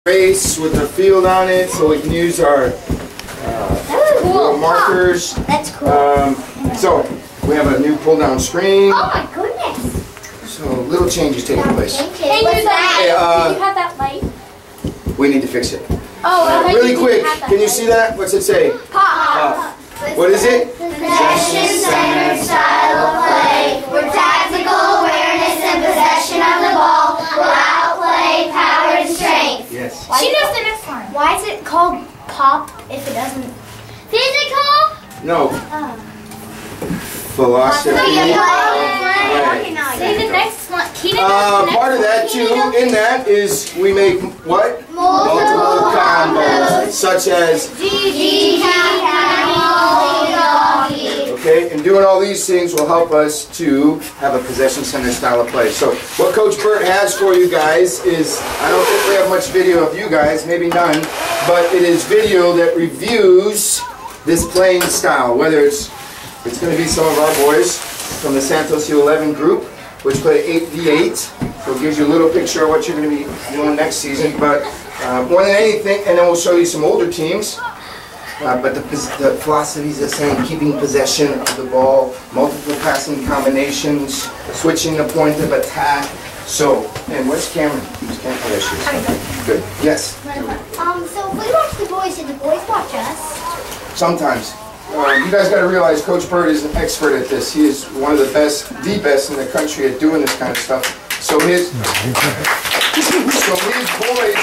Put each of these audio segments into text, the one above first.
Race with the field on it, so we can use our little markers. That's cool. So we have a new pull-down screen. Oh my goodness! So little changes taking place. What's that? Did you have that light? We need to fix it. Oh, really quick, can you see that? What's it say? Pop. What is it? Possession-centered style of play, where tactical awareness and possession of the ball will outplay power and strength. Yes. She knows the next one. Why is it called pop if it doesn't? Physical? No. Philosophy. Say the next one. Part of that too, in that is we make what? Multiple combos, such as okay, and doing all these things will help us to have a possession-centered style of play. So what Coach Burt has for you guys is, I don't think we have much video of you guys, maybe none, but it is video that reviews this playing style, whether it's going to be some of our boys from the Santos U11 group, which play 8v8, so it gives you a little picture of what you're going to be doing next season, but more than anything, and then we'll show you some older teams. But the philosophy is the same, keeping possession of the ball, multiple passing combinations, switching the point of attack. So, and where's Cameron? Cameron, there she is. Good. Yes? So if we watch the boys, did the boys watch us? Sometimes. You guys got to realize Coach Burt is an expert at this. He is one of the best in the country at doing this kind of stuff. So his boys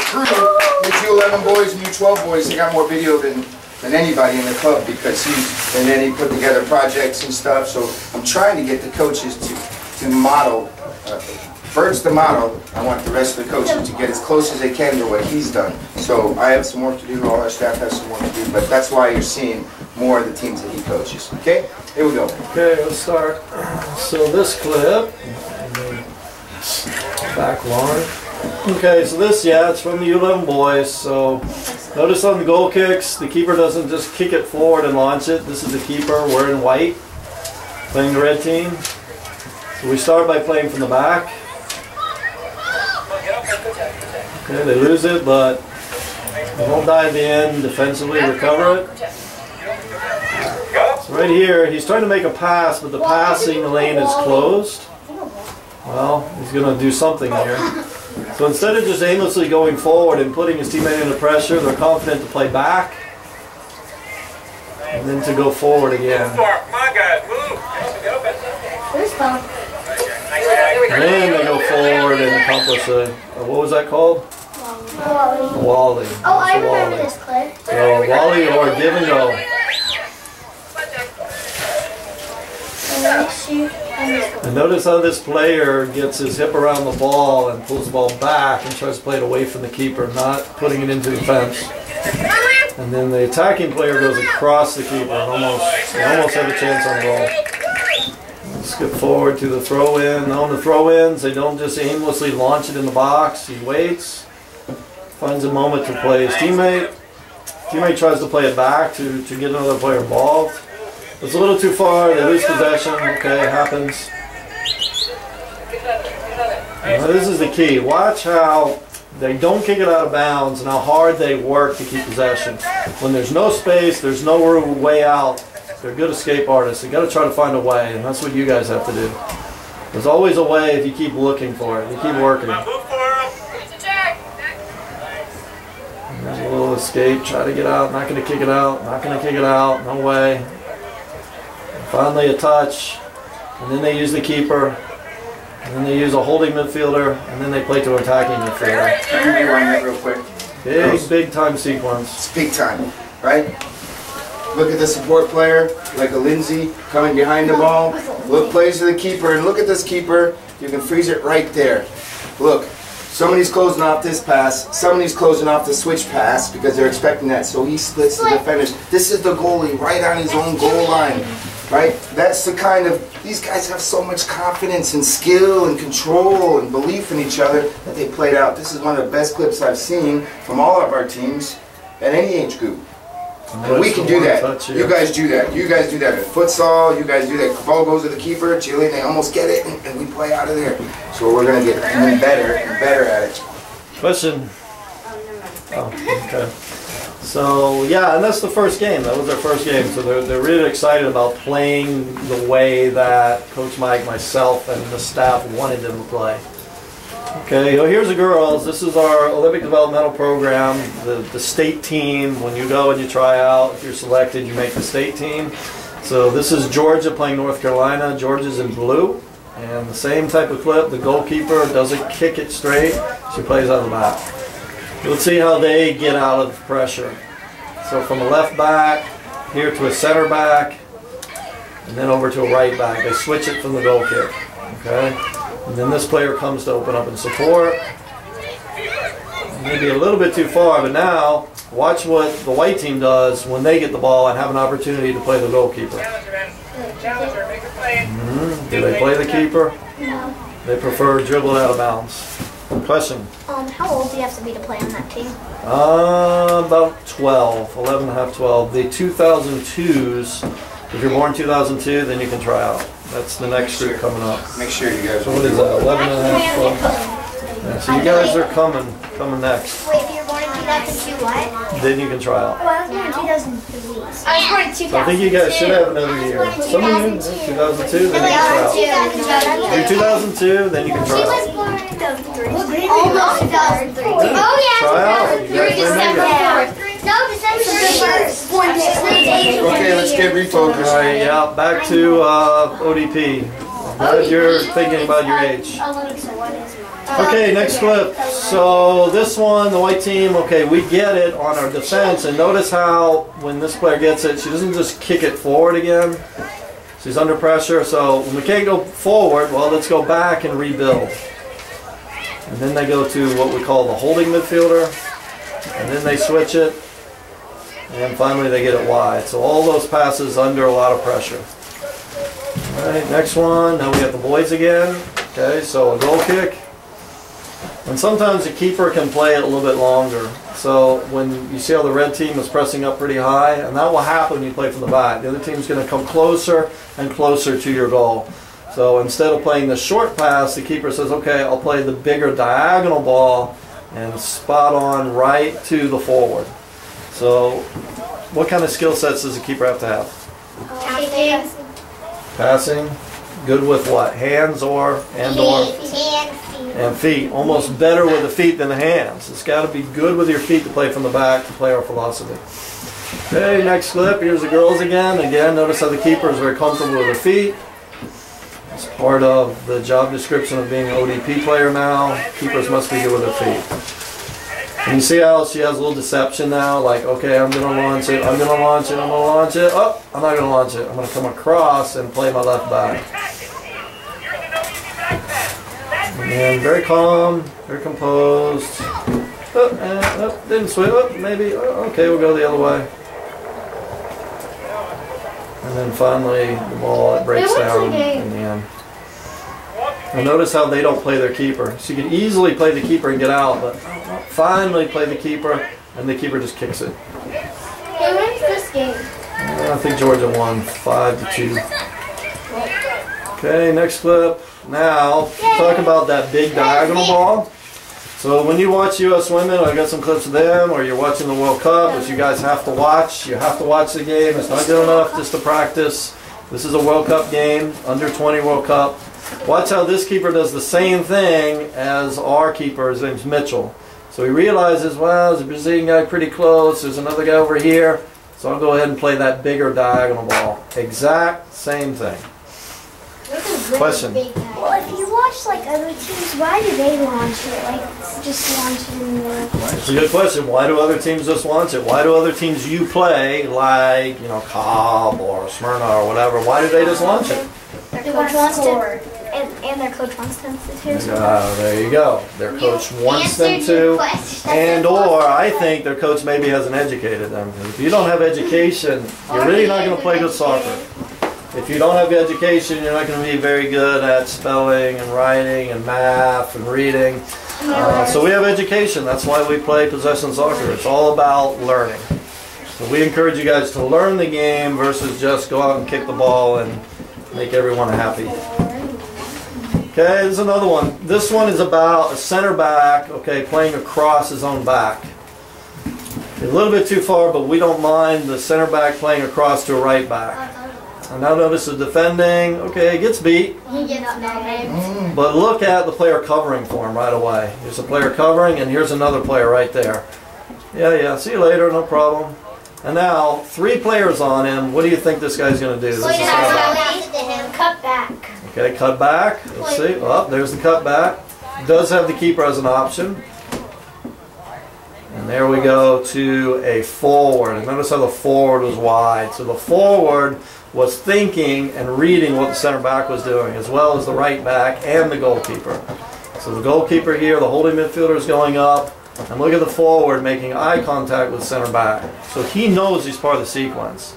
crew, his U11 boys and U12 boys, they got more video than anybody in the club because and then he put together projects and stuff. So I'm trying to get the coaches to model. Bert's the model. I want the rest of the coaches to get as close as they can to what he's done. So I have some work to do. All our staff has some work to do. But that's why you're seeing more of the teams that he coaches. Okay? Here we go. Okay, let's start. So this clip, back one. Okay, so this, it's from the U11 boys. So notice on the goal kicks, the keeper doesn't just kick it forward and launch it. This is the keeper. We're in white, playing the red team. So we start by playing from the back. Okay, they lose it, but they won't dive in, defensively recover it. So right here, he's trying to make a pass, but the passing lane is closed. Well, he's going to do something here. So instead of just aimlessly going forward and putting his teammate under pressure, they're confident to play back and then to go forward again. And then they go forward and accomplish what was that called? Wally. Oh, I remember this clip. So Wally or give and go. And notice how this player gets his hip around the ball and pulls the ball back and tries to play it away from the keeper, not putting it into the fence. And then the attacking player goes across the keeper and almost have a chance on the ball. Skip forward to the throw-in. On the throw-ins, they don't just aimlessly launch it in the box. He waits, finds a moment to play his teammate. Teammate tries to play it back to get another player involved. It's a little too far, they lose possession. Okay, it happens. Now this is the key. Watch how they don't kick it out of bounds and how hard they work to keep possession. When there's no space, there's no way out. They're good escape artists. They got to try to find a way, and that's what you guys have to do. There's always a way if you keep looking for it. You keep working. There's a little escape. Try to get out. Not going to kick it out. Not going to kick it out. No way. Finally a touch, and then they use the keeper, and then they use a holding midfielder, and then they play to attacking midfielder. Can you rewind that real quick? Big time sequence. It's big time, right? Look at the support player, like a Lindsay, coming behind the ball. Look, plays to the keeper, and look at this keeper. You can freeze it right there. Look, somebody's closing off this pass. Somebody's closing off the switch pass because they're expecting that. So he splits the defenders. This is the goalie right on his own goal line. Right? That's the kind of, these guys have so much confidence and skill and control and belief in each other that they played out. This is one of the best clips I've seen from all of our teams at any age group. And we can do that. You guys do that. You guys do that in futsal. You guys do that. The ball goes to the keeper. Jillian, they almost get it, and we play out of there. So we're going to get even better and better at it. Question. Oh, okay. So yeah, and that's the first game. That was their first game. So they're really excited about playing the way that Coach Mike, myself, and the staff wanted them to play. Okay, well, here's the girls. This is our Olympic developmental program. The state team. When you go and you try out, if you're selected, you make the state team. So this is Georgia playing North Carolina. Georgia's in blue. And the same type of clip. The goalkeeper doesn't kick it straight. She plays out of the back. Let's see how they get out of pressure. So from a left back, here to a center back, and then over to a right back. They switch it from the goal kick. Okay? And then this player comes to open up and support. Maybe a little bit too far, but now watch what the white team does when they get the ball and have an opportunity to play the goalkeeper. Do they play the keeper? No. They prefer dribble it out of bounds. Question? How old do you have to be to play on that team? About 12, 11 and a half, 12. The 2002s, if you're born 2002, then you can try out. That's the next group coming up. Make sure you guys. So what is that, 11 and a half, 12? Yeah, so you guys are coming next. Wait, if you're born in 2002, what? Then you can try out. Oh, I was born in 2003. I was born in 2000. So I think you guys should have another year. Some of you, 2002, then you can try out. Do 2002, then you can try out. Almost 2003. Oh, yeah. Try out. You guys may make it. No, December 1st. Okay, let's get refocused. All right, yeah, back to ODP. Glad you're thinking about your age. Okay, next clip. So this one, the white team, okay, we get it on our defense, and notice how when this player gets it, she doesn't just kick it forward again. She's under pressure, so when we can't go forward, well, let's go back and rebuild. And then they go to what we call the holding midfielder, and then they switch it, and finally they get it wide. So all those passes under a lot of pressure. All right, next one. Now we have the boys again. Okay, so a goal kick. And sometimes the keeper can play it a little bit longer. So when you see how the red team is pressing up pretty high, and that will happen when you play from the back. The other team's going to come closer and closer to your goal. So instead of playing the short pass, the keeper says, okay, I'll play the bigger diagonal ball and spot on right to the forward. So what kind of skill sets does the keeper have to have? Passing. Good with what? Hands or? And feet. Almost better with the feet than the hands. It's got to be good with your feet to play from the back to play our philosophy. Okay, next clip. Here's the girls again. Again, notice how the keeper is very comfortable with her feet. It's part of the job description of being an ODP player now. Keepers must be good with their feet. And you see how she has a little deception now? Like, okay, I'm going to launch it, I'm going to launch it, I'm going to launch it. Oh, I'm not going to launch it. I'm going to come across and play my left back. And very calm, very composed. Oh, didn't swing. Oh, maybe. Oh, okay, we'll go the other way. And then finally, the ball, it breaks down in the end. And notice how they don't play their keeper. So you could easily play the keeper and get out, but finally play the keeper, and the keeper just kicks it. Who wins this game? I think Georgia won 5-2. Okay, next clip. Now, talk about that big diagonal ball. So when you watch U.S. Women, I've got some clips of them, or you're watching the World Cup, which you guys have to watch. You have to watch the game. It's not good enough just to practice. This is a World Cup game, under 20 World Cup. Watch how this keeper does the same thing as our keeper. His name's Mitchell. So he realizes, well, there's a Brazilian guy pretty close. There's another guy over here. So I'll go ahead and play that bigger diagonal ball. Exact same thing. Question. Well, if you watch like other teams, why do they launch it? Like just launch it in the. It's a good question. Why do other teams just launch it? Why do other teams you play, like Cobb or Smyrna or whatever? Why do they just launch it? Their coach wants to, and their coach wants them to too. There you go. Their coach wants them to, and or I think their coach maybe hasn't educated them. If you don't have education, you're really not going to play good soccer. If you don't have education, you're not going to be very good at spelling and writing and math and reading. So we have education. That's why we play possession soccer. It's all about learning. So we encourage you guys to learn the game versus just go out and kick the ball and make everyone happy. Okay, there's another one. This one is about a center back, okay, playing across his own back. A little bit too far, but we don't mind the center back playing across to a right back. And now notice the defending, okay, gets beat. He gets named. But look at the player covering for him right away. Here's a player covering, and here's another player right there. Yeah, see you later, no problem. And now, 3 players on him. What do you think this guy's going to do? This is Cut back. okay, cut back. Let's see. Oh, there's the cut back. Does have the keeper as an option. And there we go to a forward. And notice how the forward was wide. So the forward was thinking and reading what the center back was doing, as well as the right back and the goalkeeper. So the goalkeeper here, the holding midfielder is going up. And look at the forward making eye contact with the center back. So he knows he's part of the sequence.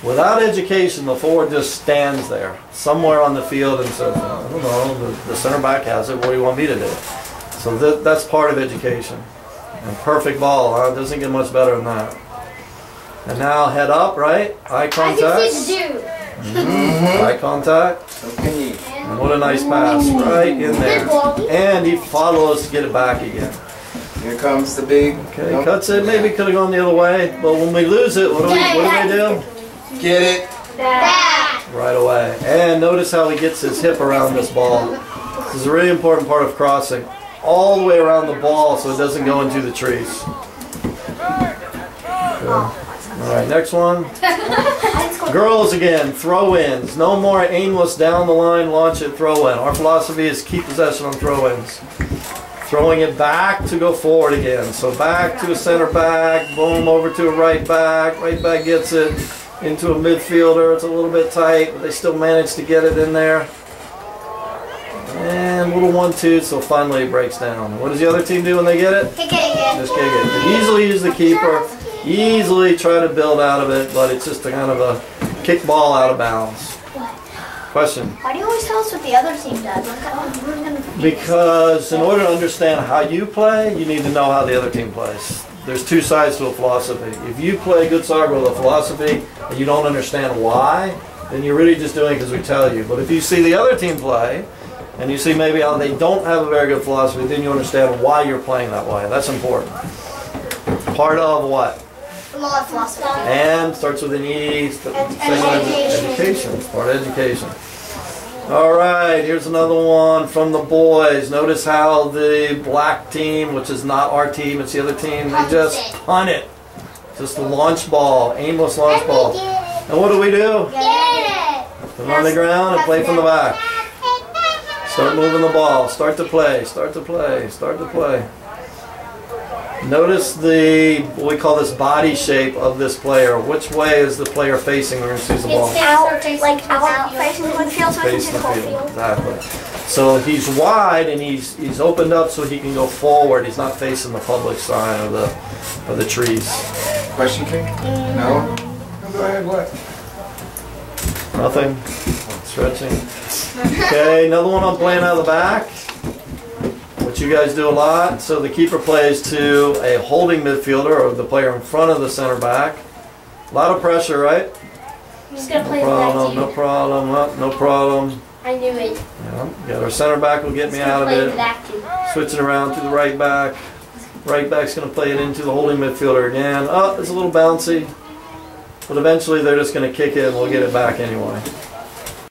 Without education, the forward just stands there somewhere on the field and says, I don't know, the center back has it, what do you want me to do? So that's part of education. And perfect ball, huh? It doesn't get much better than that. And now head up, right? Eye contact. Eye contact. Okay. And what a nice pass, right in there. And he follows to get it back again. Here comes the big. Okay, cuts it. Maybe could have gone the other way, but when we lose it, what do they do? Get it. Back. Right away. And notice how he gets his hip around this ball. This is a really important part of crossing. All the way around the ball so it doesn't go into the trees. Okay. Alright, next one. Girls again, throw-ins. No more aimless down the line, launch it, throw-in. Our philosophy is keep possession on throw-ins. Throwing it back to go forward again. So back to a center back, boom, over to a right back gets it into a midfielder. It's a little bit tight, but they still manage to get it in there. And little 1-2, so finally it breaks down. What does the other team do when they get it? Kick it again. Just kick it. They easily use the keeper, easily try to build out of it, but it's just a kind of a kick ball out of bounds. Question? Why do you always tell us what the other team does? Because in order to understand how you play, you need to know how the other team plays. There's 2 sides to a philosophy. If you play good soccer with a philosophy and you don't understand why, then you're really just doing it because we tell you. But if you see the other team play, and you see maybe how they don't have a very good philosophy, then you understand why you're playing that way. That's important. Part of what? Philosophy. And starts with an E. Education. Part of education. All right, here's another one from the boys. Notice how the black team, which is not our team, it's the other team, they just punt it. Just a launch ball, aimless launch ball. And what do? Get it. Put it on the ground and play from the back. Start moving the ball. Start to play. Start to play. Start to play. Notice what we call this body shape of this player. Which way is the player facing when he sees the ball? Out, like out, facing the field, Facing the field. Exactly. So he's wide and he's opened up so he can go forward. He's not facing the public sign of the trees. Question, King? No? Go ahead, what? Nothing. Stretching. Okay, another one I'm playing out of the back, which you guys do a lot. So the keeper plays to a holding midfielder, or the player in front of the center back. A lot of pressure, right? I'm just gonna play No problem, no problem, no problem. I knew it. Yeah, got our center back will get me out of it. Switching around to the right back. Right back's going to play it into the holding midfielder again. Oh, it's a little bouncy. But eventually they're just going to kick it and we'll get it back anyway.